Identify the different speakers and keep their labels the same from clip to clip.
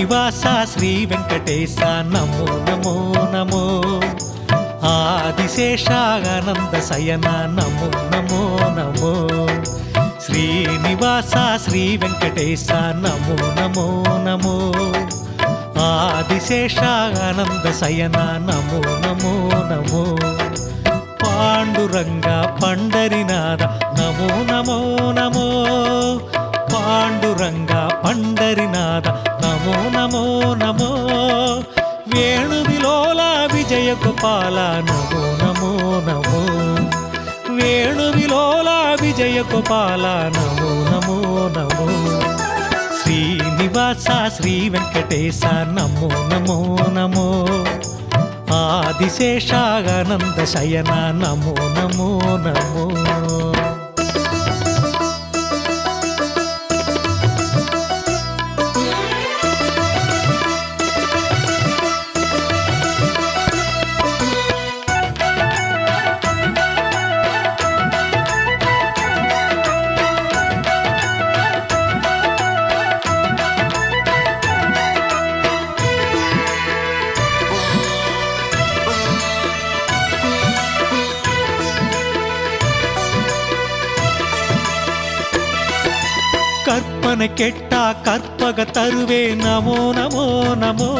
Speaker 1: శ్రీనివాస శ్రీ వెంకటేశ నమో నమో నమో ఆదిశేషానంద శయన నమో నమో నమో శ్రీనివాస శ్రీ వెంకటేశ నమో నమో నమో ఆదిశేషానంద శయన నమో నమో నమో పాండురంగ పండరినాథ నమో నమో నమో పాండురంగ పండరినాథ నమో నమో నమో వేణువిలోల విజయ గోపాల నమో నమో నమో వేణువిలోల విజయ గోపాల నమో నమో నమో శ్రీనివాస శ్రీ వెంకటేశ నమో నమో నమో ఆదిశేషానంద శయన నమో నమో నమో கற்பனை கெட்டா கற்பக தருவே நமோ நமோ நமோ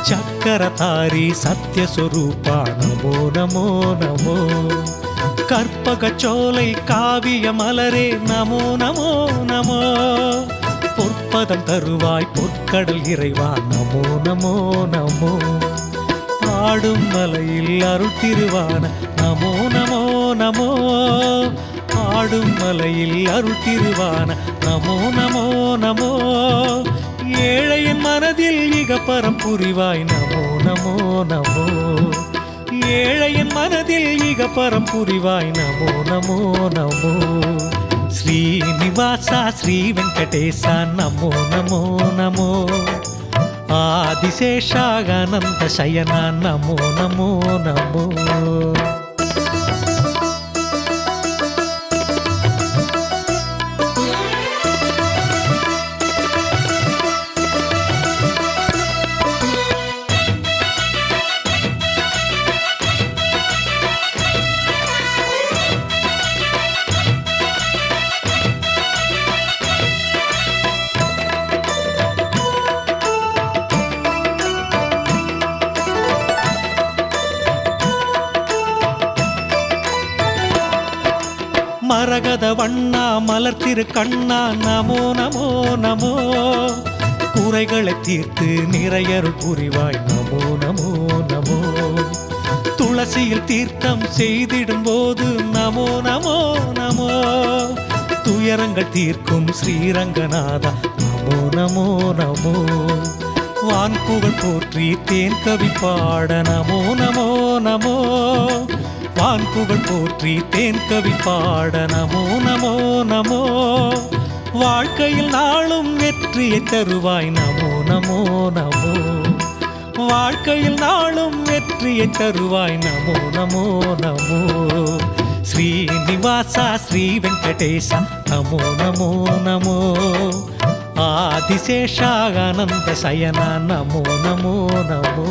Speaker 1: சக்கரதாரி சத்யஸ்வரூபா நமோ நமோ நமோ கற்பக சோலை காவிய மலரே நமோ நமோ நமோ பொற்பதம் தருவாய் பொற்கடல் இறைவா நமோ நமோ நமோ ஆடும் மலையில் அருள் திருவான நமோ நமோ நமோ ஆடும் மலையில் அருள் திருவான நமோ நமோ நமோ ஏழையின் மனதில் இகப்பரம் புரிவாய் நமோ நமோ நமோ ஏழையின் மனதில் இகப்பரம் புரிவாய் நமோ நமோ நமோ ஸ்ரீனிவாச ஸ்ரீ வெங்கடேச நமோ நமோ நமோ ஆதிசேஷானந்த சயன நமோ நமோ நமோ மரகத வண்ணா மலர்த்திரு கண்ணா நமோ நமோ நமோ குறைகளை தீர்த்து நிறையருள் புரிவாய் நமோ நமோ நமோ துளசியில் தீர்த்தம் செய்திடும் போது நமோ நமோ நமோ துயரங்கள் தீர்க்கும் ஸ்ரீரங்கநாதா நமோ நமோ நமோ வான்புகழ் போற்றி தேன் கவி பாட நமோ நமோ நமோ வான்புகழ் போற்றி தேன் கவி பாட நமோ நமோ நமோ வாழ்க்கையில் நாளும் வெற்றியை தருவாய் நமோ நமோ நமோ வாழ்க்கையில் நாளும் வெற்றியை தருவாய் நமோ நமோ நமோ ஸ்ரீனிவாச ஸ்ரீ வெங்கடேச நமோ நமோ நமோ ஆதிசேஷானந்த சயன நமோ நமோ நமோ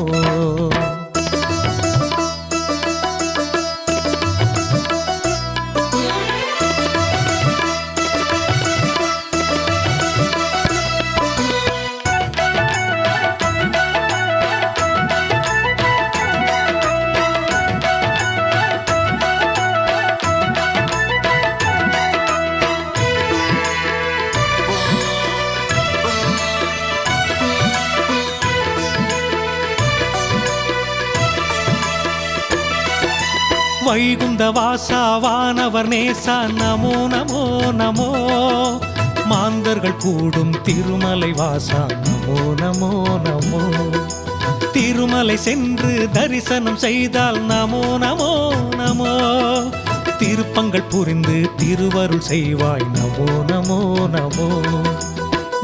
Speaker 1: வைகுந்த வாசா வானவர் நேசா நமோ நமோ நமோ மாந்தர்கள் கூடும் திருமலை வாசா நமோ நமோ நமோ திருமலை சென்று தரிசனம் செய்தால் நமோ நமோ நமோ திருப்பங்கள் புரிந்து திருவருள் செய்வாய் நமோ நமோ நமோ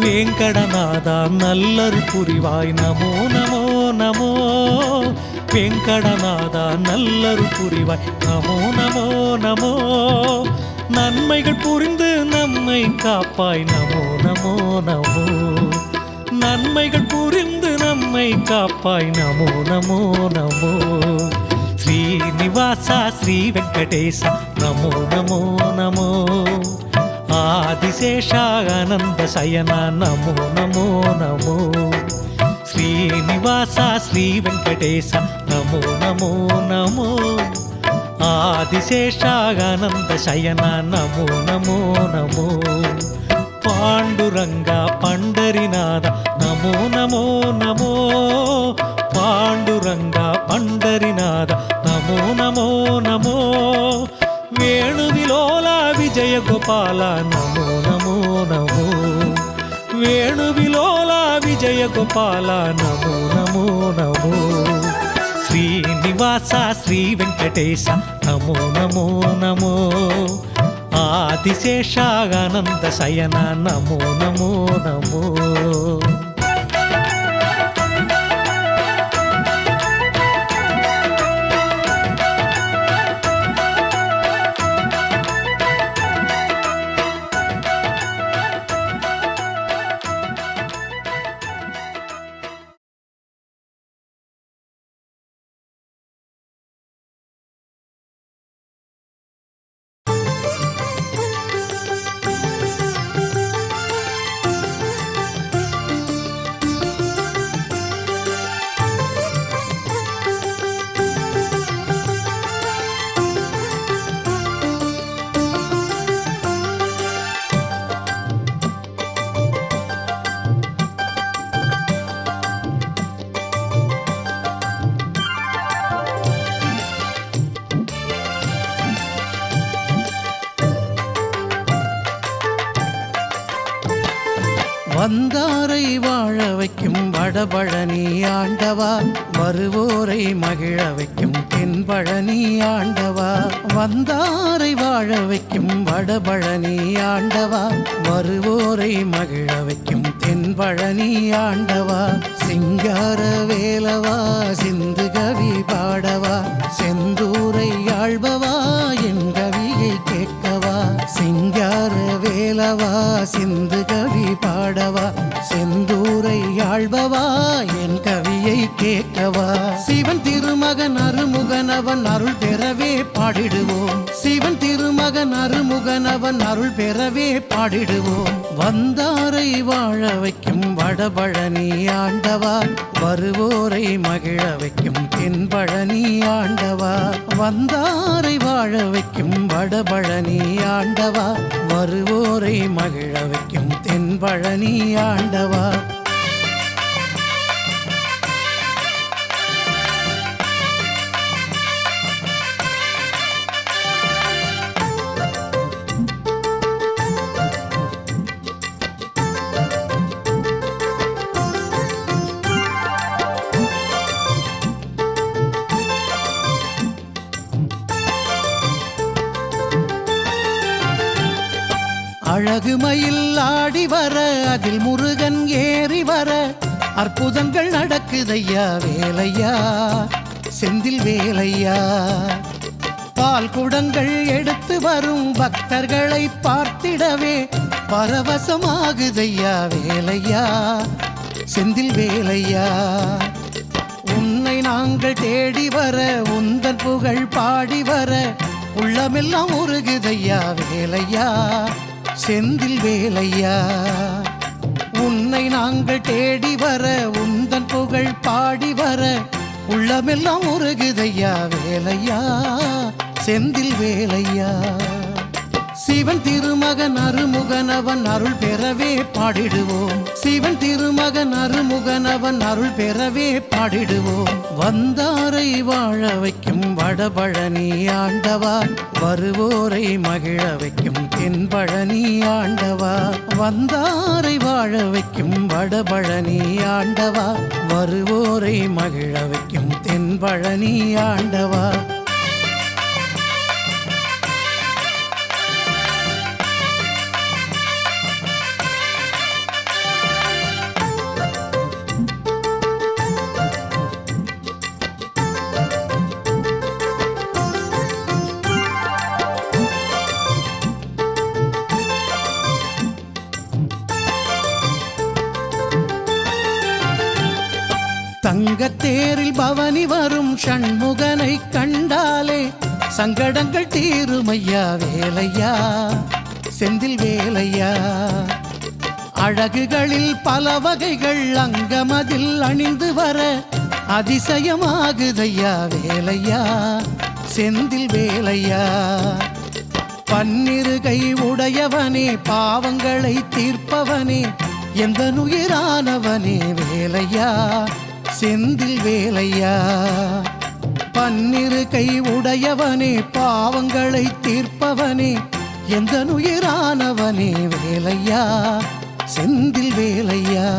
Speaker 1: வேங்கடநாதா நல்லருள் புரிவாய் நமோ நமோ நமோ வெங்கடநாதா நல்லருள் புரிவாய் நமோ நமோ நமோ நன்மைகள் புரிந்து நம்மை காப்பாய் நமோ நமோ நமோ நன்மைகள் புரிந்து நம்மை காப்பாய் நமோ நமோ நமோ. ஸ்ரீனிவாசா ஸ்ரீ வெங்கடேச நமோ நமோ நமோ. ஆதிசேஷா ஆனந்த சயனா நமோ நமோ நமோ. ஸ்ரீனிவாசா ஸ்ரீ வெங்கடேச நமோ நமோ நமோ. ஆதிசேஷா ஆனந்த சயனா நமோ நமோ நமோ. பாண்டுரங்கா பண்டரிநாத நமோ நமோ நமோ. பாண்டுரங்கா பண்டரிநாத நமோ நமோ நமோ. வேணுவிலோலா விஜய கோபால நமோ நமோ நமோ. வேணுவிலோலா விஜய கோபால நமோ நமோ நமோ. శ్రీనివాసా శ్రీ వెంకటేశ నమో నమో నమో. ఆదిశేషానంద శయన నమో నమో నమో.
Speaker 2: வந்தாரை வாழ வைக்கும் வடபழனி ஆண்டவா, வருவோரை மகிழ வைக்கும் தென்பழனி ஆண்டவா. வந்தாரை வாழ வைக்கும் வடபழனி ஆண்டவா, வருவோரை மகிழ வைக்கும் தென்பழனி ஆண்டவா. சிங்கார வேலவா சிந்து கவி பாடவா, செந்தூரை ஆள்பவா என் கவியை கேட்கவா. சிங்கார வேலவா சிந்து கவி பாடவா, செந்தூரை ஆள்பவா என் கவியை கேட்கவா. சிவன் திருமகன் அருமுகனவன் அருள் பெறவே பாடிடுவோம். சிவன் திருமகன் அருமுகனவன் அருள் பெறவே பாடிடுவோம். வந்தாரை வாழ வைக்கும் வடபழனி ஆண்டவா, வருவோரை மகிழ வைக்கும் தென்பழனி ஆண்டவா. வந்தாரை வாழ வைக்கும் வடபழனி ஆண்டவா, வருவோரை மகிழ வைக்கும் தென்பழனி ஆண்டவா. அழகு மயில் ஆடி வர, அதில் முருகன் ஏறி வர, அற்புதங்கள் நடக்குதையா வேலையா செந்தில் வேலையா. பால் குடங்கள் எடுத்து வரும் பக்தர்களை பார்த்திடவே பரவசமாகுதையா வேலையா செந்தில் வேலையா. உன்னை நாங்கள் தேடி வர, உந்தன் புகழ் பாடி வர, உள்ளமெல்லாம் உருகுதையா வேலையா செந்தில் வேலையா. உன்னை நாங்கள் தேடி வர, உந்தன் புகழ் பாடி வர, உள்ளமெல்லாம் உருகுதையா வேலையா செந்தில் வேலையா. சிவன் திருமகன் அருமுகனவன் அருள் பெறவே பாடிடுவோம். சிவன் திருமகன் அருமுகனவன் அருள் பெறவே பாடிடுவோம். வந்தாரை வாழ வைக்கும் வடபழனி ஆண்டவா, வருவோரை மகிழ வைக்கும் தென்பழனி ஆண்டவா. வந்தாரை வாழ வைக்கும் வடபழனி ஆண்டவா, வருவோரை மகிழ வைக்கும் தென்பழனி ஆண்டவா. தங்கத்தேரில் பவனி வரும் ஷண்முகனை கண்டாலே சங்கடங்கள் தீருமையா வேலையா செந்தில் வேலையா. அழகுகளில் பல வகைகள் அங்கமதில் அணிந்து வர அதிசயமாகுதையா வேலையா செந்தில் வேலையா. பன்னிருகை உடையவனே பாவங்களை தீர்ப்பவனே எந்த நுயிரானவனே வேலையா செந்தில் வேலையா. பன்னிருகை உடையவனே பாவங்களை தீர்ப்பவனே எந்த நுயிரானவனே வேலையா செந்தில் வேலையா.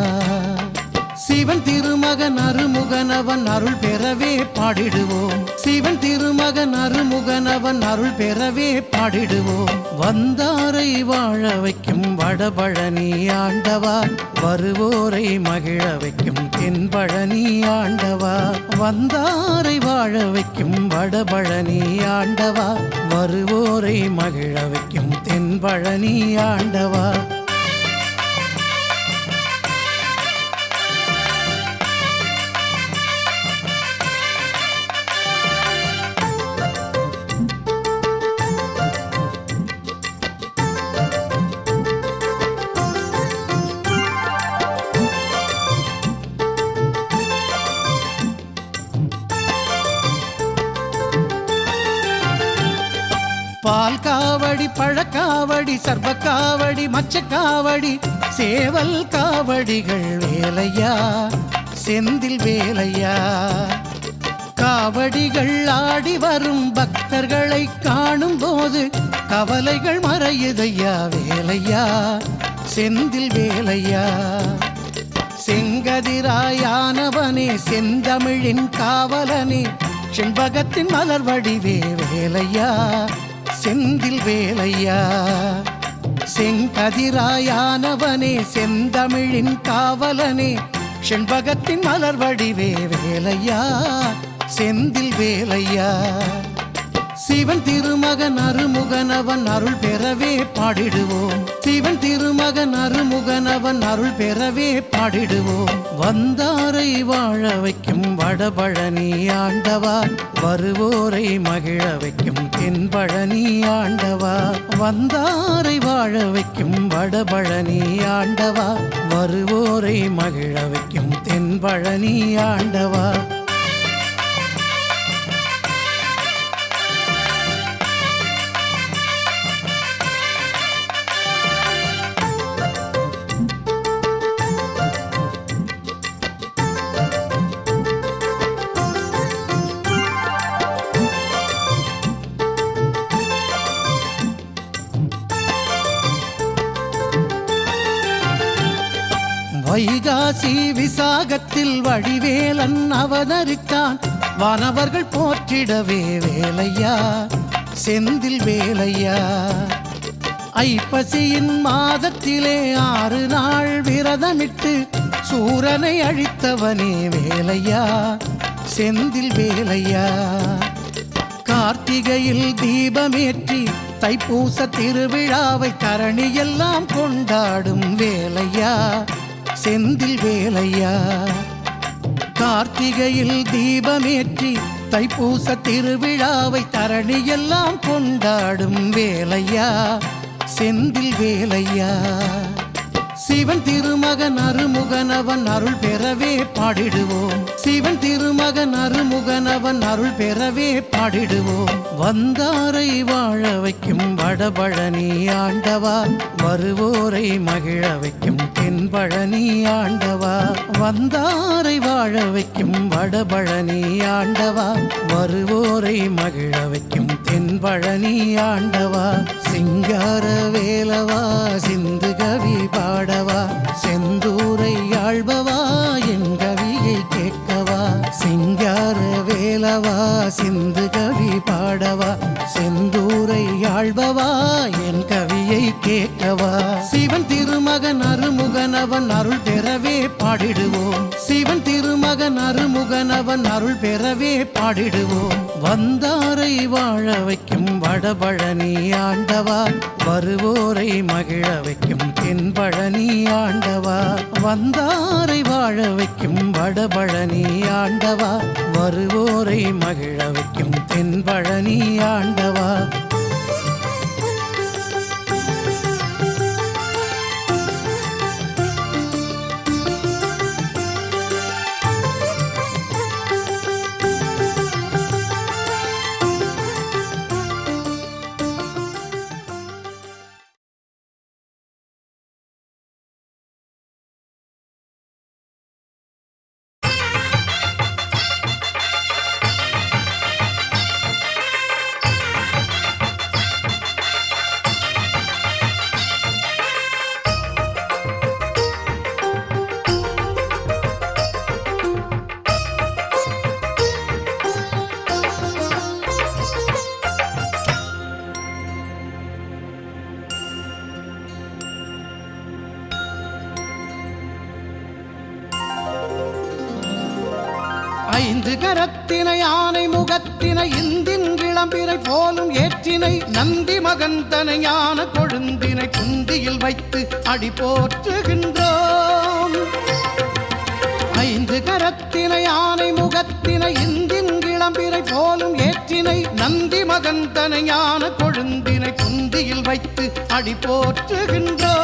Speaker 2: சிவன் திருமகன் அருமுகனவன் அருள் பெறவே பாடிடுவோம். சிவன் திருமகன் அருமுகனவன் அருள் பெறவே பாடிடுவோம். வந்தாரை வாழ வைக்கும் வடபழனி ஆண்டவா வருவோரை மகிழ வைக்கும் தென்பழனி ஆண்டவா. வந்தாரை வாழ வைக்கும் வடபழனி ஆண்டவா வருவோரை மகிழ வைக்கும் தென்பழனி ஆண்டவா. பால் காவடி பழக்காவடி சர்வக்காவடி மச்சக்காவடி சேவல் காவடிகள் வேலையா செந்தில் வேலையா. காவடிகள் ஆடி வரும் பக்தர்களை காணும் போது கவலைகள் மறையுதையா வேலையா செந்தில் வேலையா. செங்கதிராயானவனே செந்தமிழின் காவலனே செண்பகத்தின் மலர் வடிவே வேலையா செந்தில் வேலையா. செங்கதிராயானவனே செந்தமிழின் காவலனே செண்பகத்தின் மலர் வடிவே வேலையா செந்தில் வேலையா. சிவன் திருமகன் அருமுகனவன் அருள் பெறவே பாடிடுவோம். சிவன் திருமகன் அருமுகனவன் அருள் பெறவே பாடிடுவோம். வந்தாரை வாழ வைக்கும் வடபழனி ஆண்டவா வருவோரை மகிழ வைக்கும் தென்பழனி ஆண்டவா. வந்தாரை வாழ வைக்கும் வடபழனி ஆண்டவா வருவோரை மகிழ வைக்கும் தென்பழனி ஆண்டவா. வைகாசி விசாகத்தில் வடிவேலன் அவதரித்தான் வானவர்கள் போற்றிடவே வேலையா செந்தில் வேலையா. ஐப்பசியின் மாதத்திலே 6 நாள் விரதமிட்டு சூரனை அழித்தவனே வேலையா செந்தில் வேலையா. கார்த்திகையில் தீபமேற்றி தைப்பூச திருவிழாவை தரணி எல்லாம் கொண்டாடும் வேலையா செந்தில் வேலையா. கார்த்திகையில் தீபமேற்றி தைப்பூச திருவிழாவை தரணி எல்லாம் கொண்டாடும் வேலையா செந்தில் வேலையா. சிவன் திருமகன் அருமுகனவன் அருள் பெறவே பாடிடுவோம். சிவன் திருமகன் அருமுகனவன் அருள் பெறவே பாடிடுவோம். வந்தாரை வாழ வைக்கும் வடபழனி ஆண்டவா வருவோரை மகிழ வைக்கும் தென்பழனி ஆண்டவா. வந்தாரை வாழ வைக்கும் வடபழனி ஆண்டவா வருவோரை மகிழ வைக்கும் தென்பழனி ஆண்டவா. சிங்கார வேலவா சிந்து கவி பாடவா செந்தூரை ஆள்பவா என் கவியை கேட்கவா. சிங்கார வேலவா சிந்து கவி பாடவா செந்தூரை ஆள்பவா என் கவியை கேட்கவா. சிவன் திருமகன் அருமுகனவன் அருள் பெறவே பாடிடுவோம். சிவன் திருமகன் அருமுக ஆறுமுகனவன் அருள் பெறவே பாடிடுவோம். வந்தாரை வாழ வைக்கும் வடபழனி ஆண்டவா, வருவோரை மகிழ வைக்கும் தென்பழனி ஆண்டவா. வந்தாரை வாழ வைக்கும் வடபழனி ஆண்டவா, வருவோரை மகிழ வைக்கும் தென்பழனி ஆண்டவா. ஐந்து கரத்தினை ஆனை முகத்தினை இந்தின் இளம்பிரை போலும் ஏற்றினை நந்தி மகந்தனை ஞான கொழுந்தினை குந்தியில் வைத்து அடி போற்றுகின்றோம். ஐந்து கரத்தினை ஆனை முகத்தினை இந்தின் இளம்பிரை போலும் ஏற்றினை நந்தி மகந்தனை ஞான கொழுந்தினை குந்தியில் வைத்து அடி போற்றுகின்றோம்.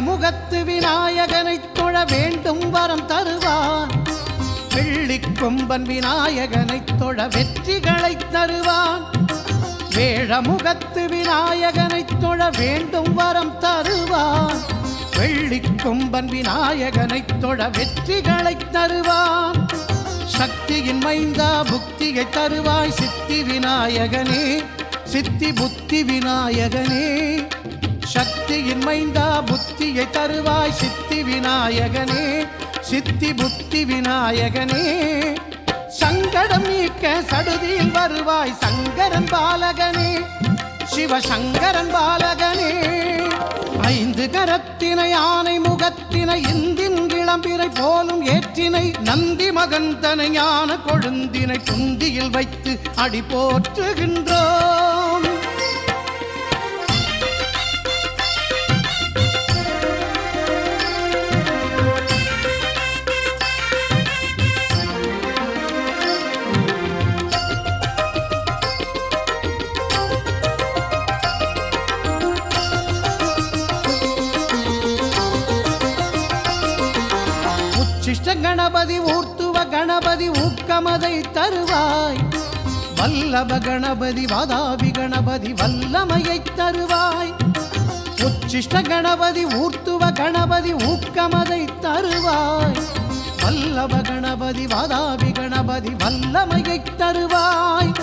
Speaker 2: முகத்து விநாயகனை தொழ வேண்டும் வரம் தருவான். வெள்ளிக் கொம்பன் விநாயகனை தொழ வெற்றிகளை தருவான். வேழமுகத்து விநாயகனை தொழ வேண்டும் வரம் தருவான். வெள்ளிக் கொம்பன் விநாயகனை தொழ வெற்றிகளை தருவான். சக்தியின் மைந்தா புக்தியை தருவாய் சித்தி விநாயகனே, சித்தி புத்தி விநாயகனே. சக்தியின் மைந்தா புத்தியை தருவாய் சித்தி விநாயகனே, சித்தி புத்தி விநாயகனே. சங்கடம் நீக்க சடுதியில் வருவாய் சங்கரன் பாலகனே, சிவசங்கரன் பாலகனே. ஐந்து கரத்தினை ஆனை முகத்தினை இந்தின் இளம்பிரை போலும் ஏற்றினை நந்தி மகந்தனை ஞான கொழுந்தினை குந்தியில் வைத்து அடி போற்றுகின்றோம். கணபதி ஊர்த்துவ கணபதி ஊக்கமதை தருவாய். வல்லப கணபதி வாதாபி கணபதி வல்லமையை தருவாய். உச்சிஷ்ட கணபதி ஊர்த்துவ கணபதி ஊக்கமதை தருவாய். வல்லப கணபதி வாதாபி கணபதி வல்லமையை தருவாய்.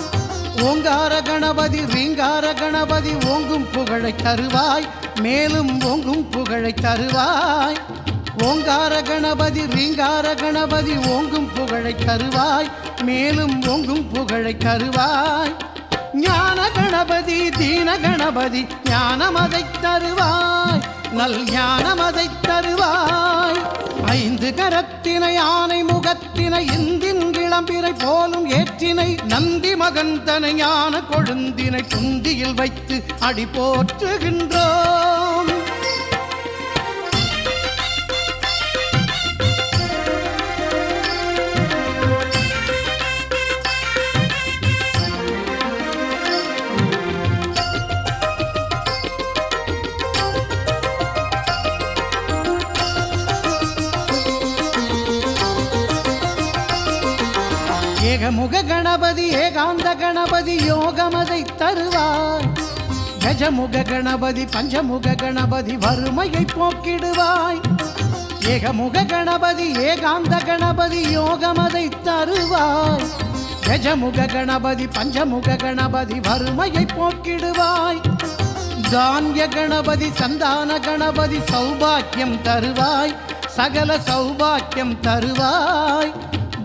Speaker 2: ஓங்கார கணபதி ரீங்கார கணபதி ஓங்கும் புகழை தருவாய், மேலும் ஓங்கும் புகழை தருவாய். ஓங்கார கணபதி ரீங்கார கணபதி ஓங்கும் புகழை தருவாய், மேலும் ஓங்கும் புகழை தருவாய். ஞான கணபதி தீன கணபதி ஞானமதை தருவாய், நல் ஞானமதை தருவாய். ஐந்து கரத்தினை ஆனை முகத்தினை இந்தின் இளம்பிரை போலும் ஏற்றினை நந்தி மகந்தனை ஞான கொழுந்தினை குந்தியில் வைத்து அடி போற்றுகின்றோம். ஏகமுக கணபதி ஏகாந்த கணபதி யோகமதை தருவாய். கஜமுக கணபதி பஞ்சமுக கணபதி வறுமையை போக்கிடுவாய். ஏகமுக கணபதி ஏகாந்த கணபதி யோகமதை தருவாய். கஜமுக கணபதி பஞ்சமுக கணபதி வறுமையை போக்கிடுவாய். தானிய கணபதி சந்தான கணபதி சௌபாக்கியம் தருவாய், சகல சௌபாக்கியம் தருவாய்.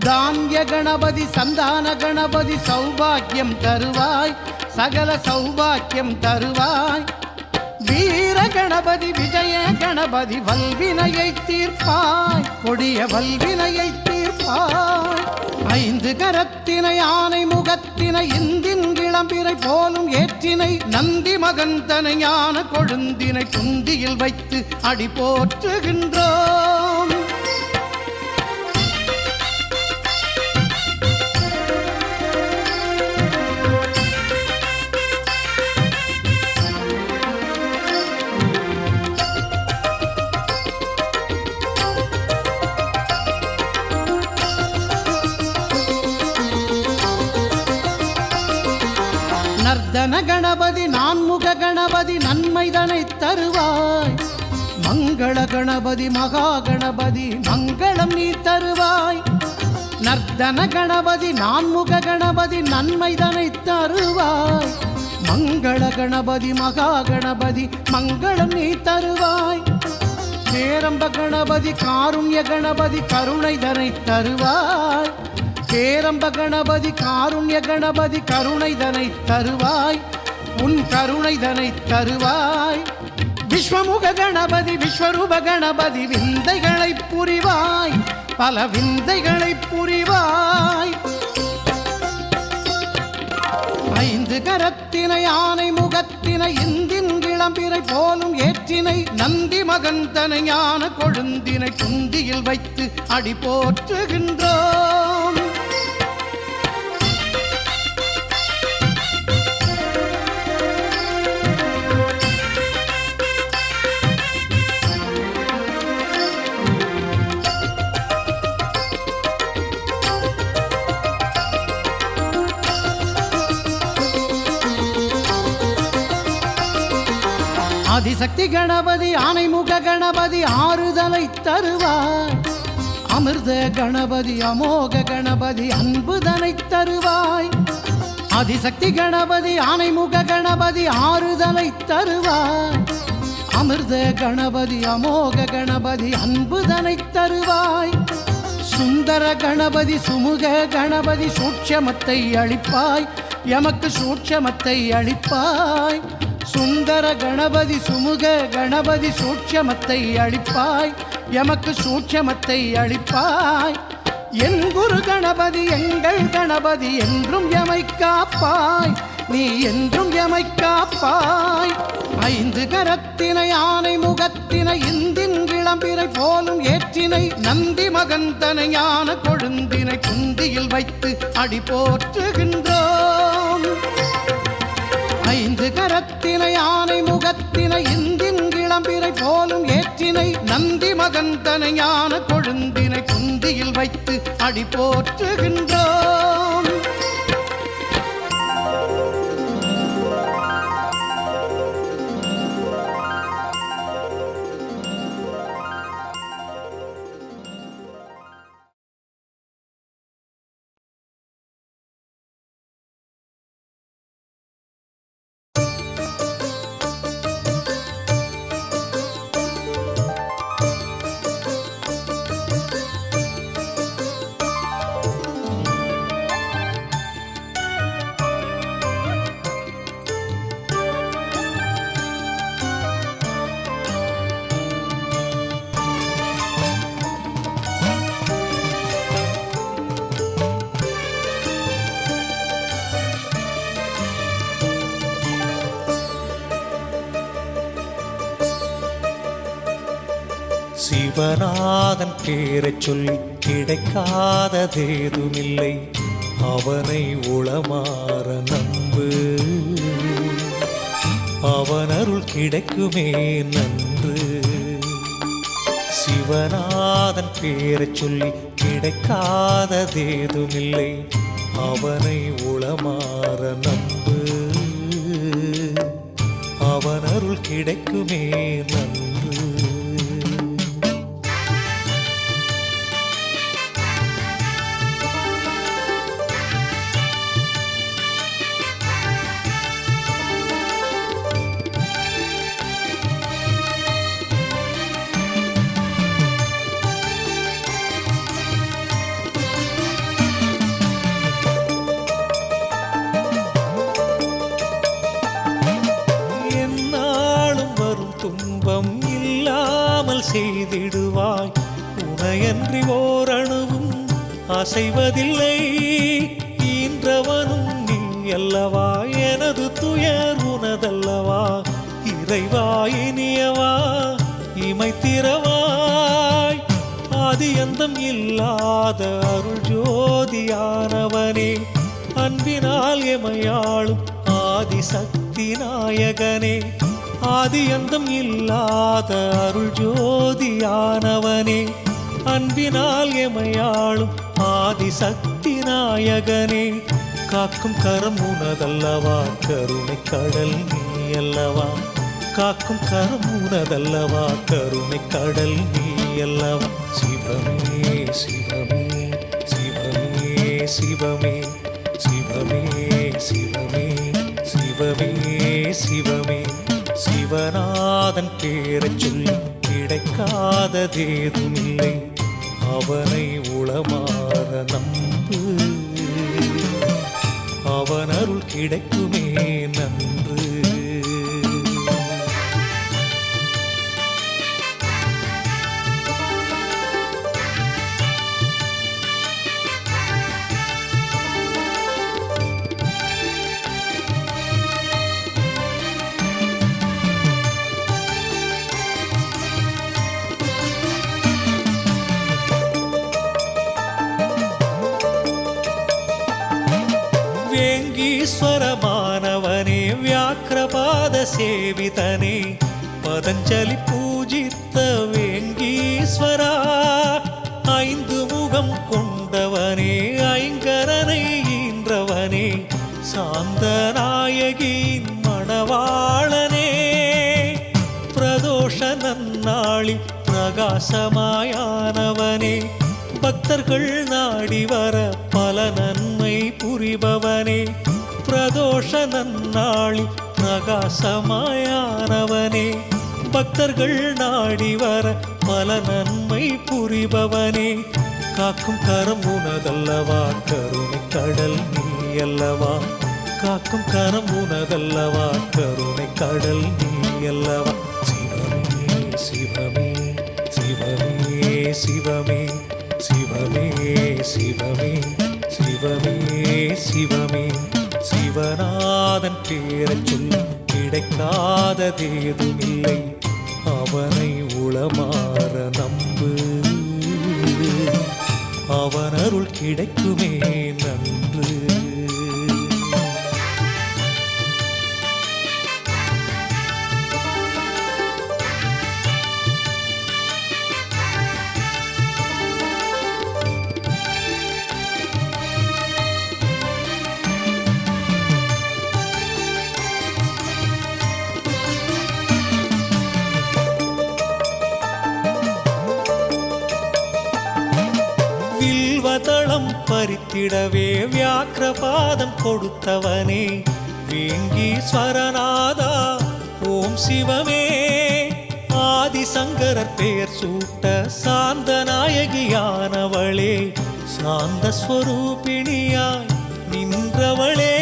Speaker 2: தானிய கணபதி சந்தான கணபதி சௌபாக்கியம் தருவாய், சகல சௌபாக்கியம் தருவாய். வீர கணபதி விஜய கணபதி வல்வினையை தீர்ப்பாய், கொடிய வல்வினையை தீர்ப்பாய். ஐந்து கரத்தினை ஆனை முகத்தினை இந்தின் இளம்பிறை போலும் ஏற்றினை நந்தி மகன் தனை ஞான கொழுந்தினை குந்தியில் வைத்து அடி போற்றுகின்றோம். நர்தன கணபதி நான்முக கணபதி நன்மைதனை தருவாய். மங்கள கணபதி மகா கணபதி மங்களம் நீ தருவாய். நர்தன கணபதி நான்முக கணபதி நன்மைதனை தருவாய். மங்கள கணபதி மகா கணபதி மங்களம் நீ தருவாய். பேரம்ப கணபதி காருண்ய கணபதி கருணைதனை தருவாய். பேரம்ப கணபதி காருண்ய கணபதி கருணைதனை தருவாய், உன் கருணைதனை தருவாய். விஸ்வமுக கணபதி விஸ்வரூப கணபதி விந்தைகளை புரிவாய், பல விந்தைகளை புரிவாய். ஐந்து கரத்தினை ஆனை முகத்தினை இந்தின் இளம்பிறை போலும் ஏற்றினை நந்தி மகன் தனை ஞான கொழுந்தினை குந்தியில் வைத்து அடி போற்றுகின்றோம். ஆதிசக்தி கணபதி ஆனைமுக கணபதி ஆறுதலை தருவாய். அமிர்த கணபதி அமோக கணபதி அன்புதனை தருவாய். ஆதிசக்தி கணபதி ஆனைமுக கணபதி ஆறுதலை தருவாய். அமிர்த கணபதி அமோக கணபதி அன்புதனை தருவாய். சுந்தர கணபதி சுமுக கணபதி சூட்சமத்தை அளிப்பாய், எமக்கு சூட்சமத்தை அளிப்பாய். சுந்தர கணபதி சுமுக கணபதி சூட்சமத்தை அளிப்பாய், எமக்கு சூட்சமத்தை அளிப்பாய். என் குரு கணபதி எங்கள் கணபதி என்றும் எமை காப்பாய், நீ என்றும் எமை காப்பாய். ஐந்து கரத்தினை ஆனை முகத்தினை இந்தின் இளம்பிறை போலும் ஏற்றினை நந்தி மகன் தனை ஞான கொழுந்தினை குந்தியில் வைத்து அடி போற்றுகின்றோம். ஐந்து கரத்தினை ஆனை முகத்தினை இந்தின் இளம்பிறை போலும் ஏற்றினை நந்தி மகன் தனை ஞான கொழுந்தினை குந்தியில் வைத்து அடி போற்றுகின்றோம்.
Speaker 1: சிவநாதன் பேரைச் சொல்லி கிடைக்காததேதுமில்லை, அவனை உளமாற நம்பு, அவன் அருள் கிடைக்குமே நன்று. சிவநாதன் பேரைச் சொல்லி கிடைக்காததேதுமில்லை, அவனை உளமாற நம்பு, அவன் அருள் கிடைக்குமே நன்று. செய்திடுவாய். உனையன்றி ஓரணுவும் அசைவதில்லை. ஈன்றவனும் நீ அல்லவா, எனது துயர் உனதல்லவா. இறைவா இனியவா இமைத்திரவாய். ஆதியந்தம் இல்லாத அருள் ஜோதியானவனே, அன்பினால் எமையாளும் ஆதிசக்தி நாயகனே. ஆதியந்தம் இல்லாத அருள் ஜோதியானவனே, அன்பினால் எமையாளும் ஆதிசக்தி நாயகனே. காக்கும் கரம் உனதல்லவா, கருணை கடல் நீ அல்லவா. காக்கும் கரம் உனதல்லவா, கருணை கடல் நீ அல்லவா. சிவமே சிவமே சிவமே சிவமே சிவமே சிவமே சிவமே சிவமே. சிவநாதன் பேரச் சொல்லி கிடைக்காததேதுமில்லை. அவனை உளமாற நம்பு, அவன் அருள் கிடைக்குமே நன்று. வேங்கீஸ்வரமானவனே, வியாக்கிரபாத சேவிதனே, பதஞ்சலி பூஜித்த வேங்கீஸ்வரா. ஐந்து முகம் கொண்டவனே, ஐங்கரனை ஈன்றவனே, சாந்தநாயகியின் மணவாளனே. பிரதோஷ நன்னாளில் பிரகாசமாயானவனே, பக்தர்கள் நாடி வர பல நன்மை புரிபவனே. பிரதோஷ நன்னாளில் பிரகாசமாயானவனே, பக்தர்கள் நாடி வர பல நன்மை புரிபவனே. காக்கும் கரம் உனதல்லவா, கருணை கடல் நீ அல்லவா. காக்கும் கரம் உனதல்லவா, கருணை கடல் நீ அல்லவா. சிவமே சிவமே சிவமே சிவமே சிவமே சிவமே சிவமே சிவமே. சிவநாதன் பேரச் சொல்லி கிடைக்காததேதுமில்லை. அவனை உளமாற நம்பு, அவன் அருள் கிடைக்குமே நன்று. வில்வதளம் பறித்திடவே வியாக்கிரபாதம் கொடுத்தவனே, வேங்கீஸ்வரநாதா ஓம் சிவமே. ஆதிசங்கரர் பெயர் சூட்ட சாந்தநாயகியானவளே, சாந்த ஸ்வரூபிணியாய் நின்றவளே.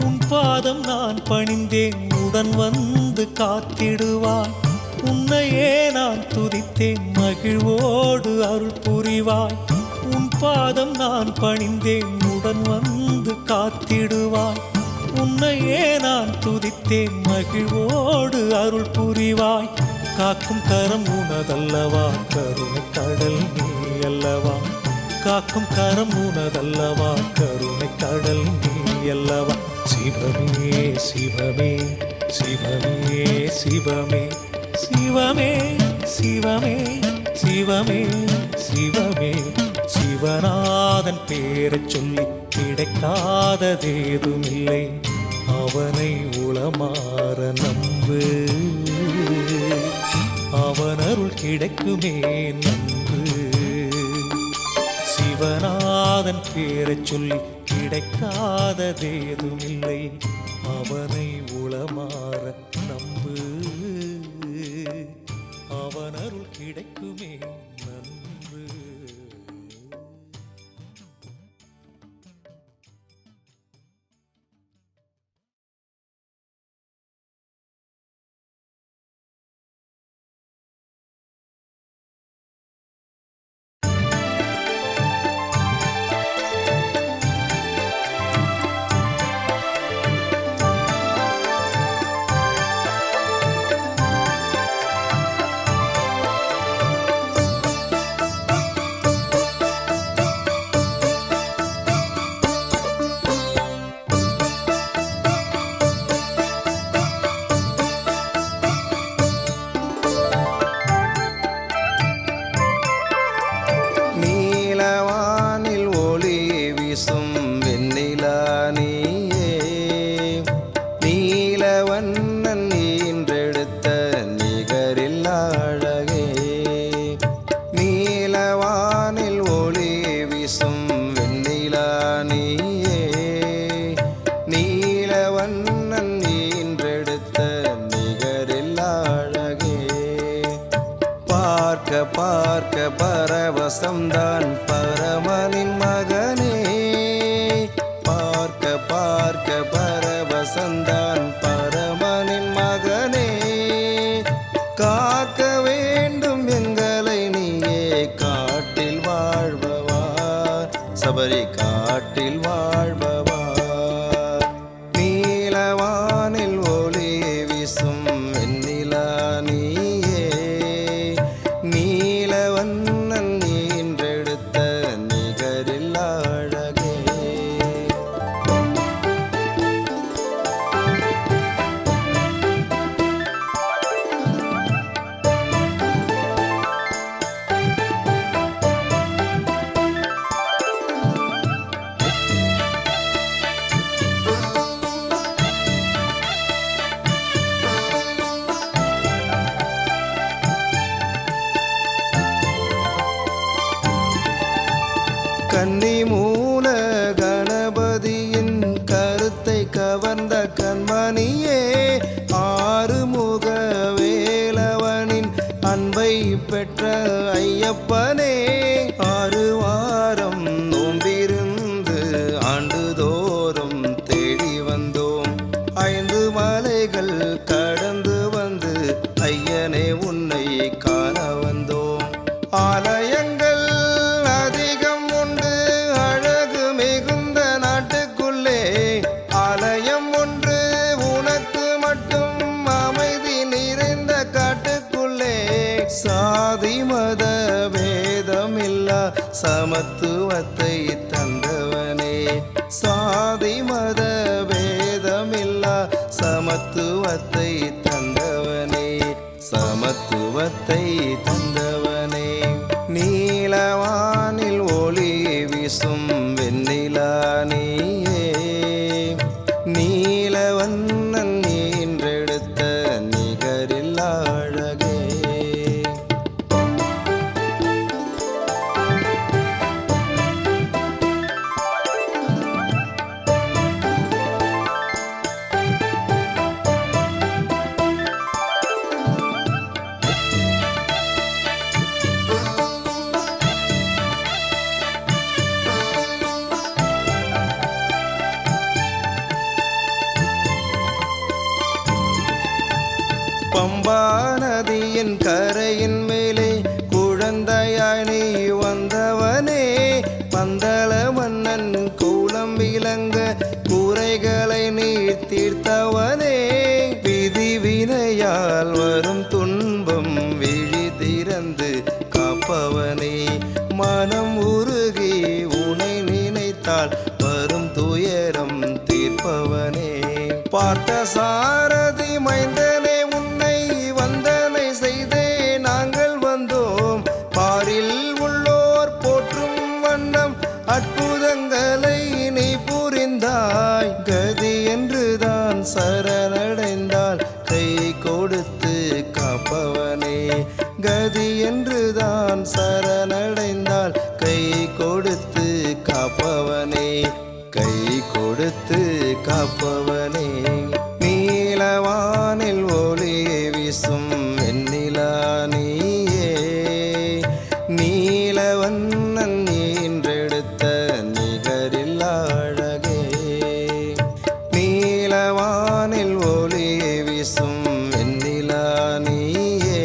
Speaker 1: உன் பாதம் நான் பணிந்தேன், உடன் வந்து காத்திடுவாய். உன்னையே நான் துதித்தேன், மகிழ்வோடு அருள் புரிவாய். உன் பாதம் நான் பணிந்தேன், உடன் வந்து காத்திடுவாய். உன்னையே நான் துதித்தேன், மகிழ்வோடு அருள் புரிவாய். காக்கும் கரம் உனதல்லவா, கருணை கடல் நீ அல்லவா. காக்கும் கரம் உனதல்லவா, கருணை கடல் நீ அல்லவா. சிவமே சிவமே சிவமே சிவமே சிவமே சிவமே சிவமே சிவமே. சிவநாதன் பேரச் சொல்லி கிடைக்காததேதுமில்லை. அவனை உளமாற நம்பு, அவன் அருள் கிடைக்குமே நன்று. சிவநாதன் பேரச் சொல்லி கிடைக்காததேதுமில்லை. அவனை உளமாற நம்பு, அவன் அருள் கிடைக்குமே நன்று.
Speaker 3: வெண்ணிலா நீயே நீலவண்ணன் ஈன்றெடுத்த நிகரில்லா அழகே நீலவானில் ஒளி வீசும் வெண்ணிலா நீயே நீலவண்ணன் ஈன்றெடுத்த நிகரில்லா அழகே பார்க்க பார்க்க பரவசம்தான் பரமனின் மகனே பார்க்க பார்க்க பரவசந்தான் பரமனின் மகனே காக்க வேண்டும் எங்களை நீயே காட்டில் வாழ்பவா சபரி காட்டில் வாழ்பவா நீலவானில் ஒளி வீசும் வெண்ணிலா நீயே நீலவண்ணன் ஈன்றெடுத்த நிகரில்லா அழகே கன்னி மூல கணபதியின் கருத்தை கவர்ந்த கண்மணியே ஆறுமுக வேலவனின் அன்பை பெற்ற ஐயப்பனே 6 வாரம் நோம்பிருந்து ஆண்டுதோறும் தேடி வந்தோம் 5 மலைகள் கடந்து வந்து ஐயனே உன்னை காண வந்தோம் ஆலயங்கள் அதிகம் உண்டு அழகு மிகுந்த நாட்டுக்குள்ளே ஆலயம் ஒன்று உனக்கு மட்டும் அமைதி நிறைந்த காட்டுக்குள்ளே சாதி மத வேதமில்லா சமத்துவத்தை தந்தவனே சாதி மத வேதமில்லா சமத்துவத்தை தந்தவனே சமத்துவத்தை தந்தவனே நீலவானில் ஒளி வீசும் வெண்ணிலா நீயே நீலவண்ணன் ஈன்றெடுத்த நிகரில்லா அழகே பம்பா நதியின் கரையின் மேலே குழந்தையாய் நீ வந்தவனே பந்தள மன்னன் கூலம் விளங்க குறைகளை நீ தீர்த்தவனே விதி வினையால் வரும் துன்பம் விழி திறந்து காப்பவனே மனம் உருகி உனை நினைத்தால் வரும் துயரம் தீர்ப்பவனே பார்த்த சாரதி மைந்தனே உன்னை வந்தனை செய்தே நாங்கள் வந்தோம் பாரில் உள்ளோர் போற்றும் வண்ணம் அற்புதங்களை நீ புரிந்தாய் கதி என்றுதான் சரணடைந்தால் கை கொடுத்து காப்பவனே கதி என்றுதான் சரணடைந்தால் கை கொடுத்து காப்பவனே கை கொடுத்து காப்பவனே நீலவானில் ஒளி வீசும் வெண்ணிலா நீயே நீலவண்ணன் ஈன்றெடுத்த நிகரில்லா அழகே நீலவானில் ஒளி வீசும் வெண்ணிலா நீயே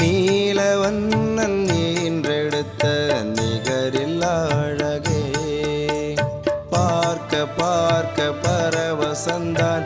Speaker 3: நீலவண்ணன் ஈன்றெடுத்த நிகரில்லா அழகே பார்க்க பார்க்க பரவசந்தான்